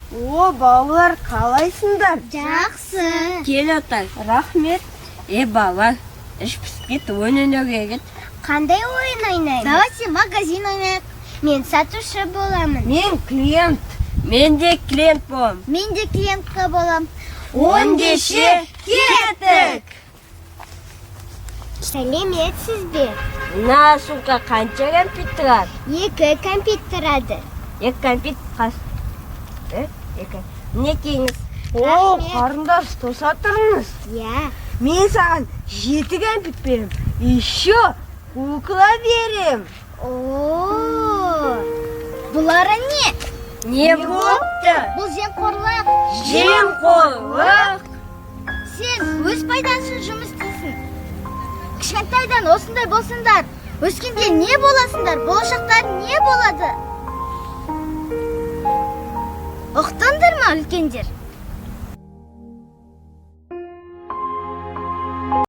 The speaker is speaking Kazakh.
О, балалар, қалайсыңдар? Жақсы. Кел атай. Рахмет. Балалар, іш піскет ойын ойнауға кет. Қандай ойын ойнаймыз? Давайте магазин ойнайық. Мен сатушы боламын. Мен клиент. Мен де клиент болам. Мен де клиентқа болам. Ондеше кеттік. Сәлеметсіз бе? Мына сумка қанша кәмпит тұрады? 2 кәмпит тұрады. 2 кәмпит қас. Мінекейіңіз. О, қарындас, тоса тұрыңыз. Я. Мен саған 7 кәмпит берем. Еще кукла берем. О, бұлары не? Не болыпты? Бұл жемқорлық. Жемқорлық. Сен өз пайдаң үшін жұмыс істейсің. Кішкентайдан осындай болсыңдар. Өскенде не боласыңдар? Болашақтар не болады? Ұқтыңдар ма үлкендер?